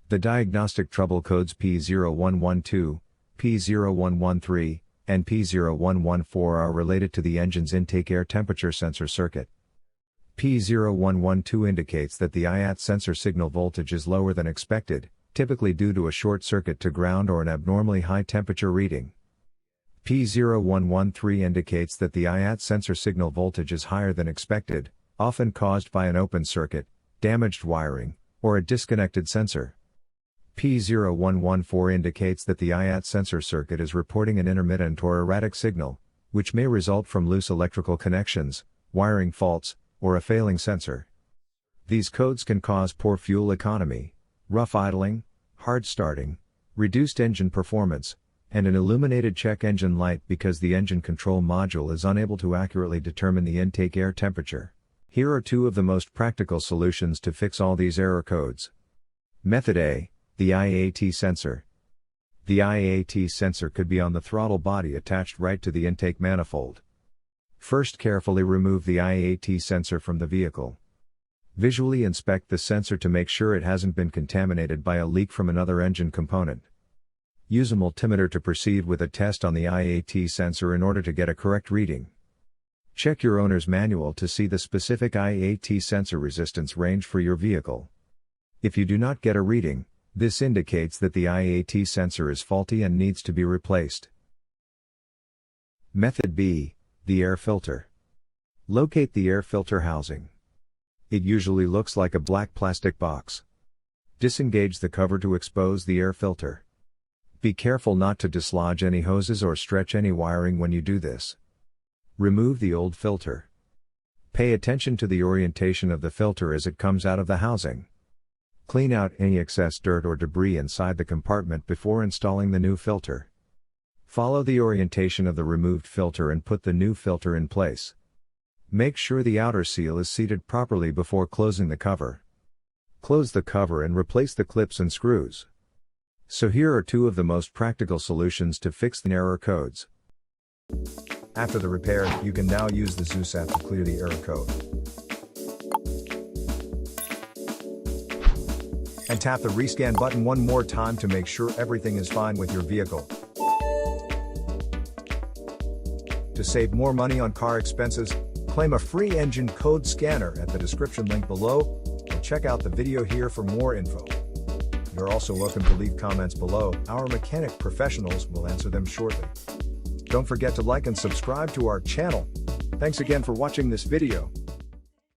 The diagnostic trouble codes P0112, P0113, and P0114 are related to the engine's intake air temperature sensor circuit. P0112 indicates that the IAT sensor signal voltage is lower than expected, typically due to a short circuit to ground or an abnormally high temperature reading. P0113 indicates that the IAT sensor signal voltage is higher than expected, often caused by an open circuit, damaged wiring, or a disconnected sensor. P0114 indicates that the IAT sensor circuit is reporting an intermittent or erratic signal, which may result from loose electrical connections, wiring faults, or a failing sensor. These codes can cause poor fuel economy, rough idling, hard starting, reduced engine performance, and an illuminated check engine light because the engine control module is unable to accurately determine the intake air temperature. Here are two of the most practical solutions to fix all these error codes. Method A. The IAT sensor. The IAT sensor could be on the throttle body attached right to the intake manifold. First, carefully remove the IAT sensor from the vehicle. Visually inspect the sensor to make sure it hasn't been contaminated by a leak from another engine component. Use a multimeter to proceed with a test on the IAT sensor in order to get a correct reading. Check your owner's manual to see the specific IAT sensor resistance range for your vehicle. If you do not get a reading, this indicates that the IAT sensor is faulty and needs to be replaced. Method B. The air filter. Locate the air filter housing. It usually looks like a black plastic box. Disengage the cover to expose the air filter. Be careful not to dislodge any hoses or stretch any wiring when you do this. Remove the old filter. Pay attention to the orientation of the filter as it comes out of the housing. Clean out any excess dirt or debris inside the compartment before installing the new filter. Follow the orientation of the removed filter and put the new filter in place. Make sure the outer seal is seated properly before closing the cover. Close the cover and replace the clips and screws. So here are two of the most practical solutions to fix the error codes. After the repair, you can now use the Zeus app to clear the error code. And tap the rescan button one more time to make sure everything is fine with your vehicle. To save more money on car expenses, claim a free engine code scanner at the description link below, or check out the video here for more info. You're also welcome to leave comments below, our mechanic professionals will answer them shortly. Don't forget to like and subscribe to our channel. Thanks again for watching this video.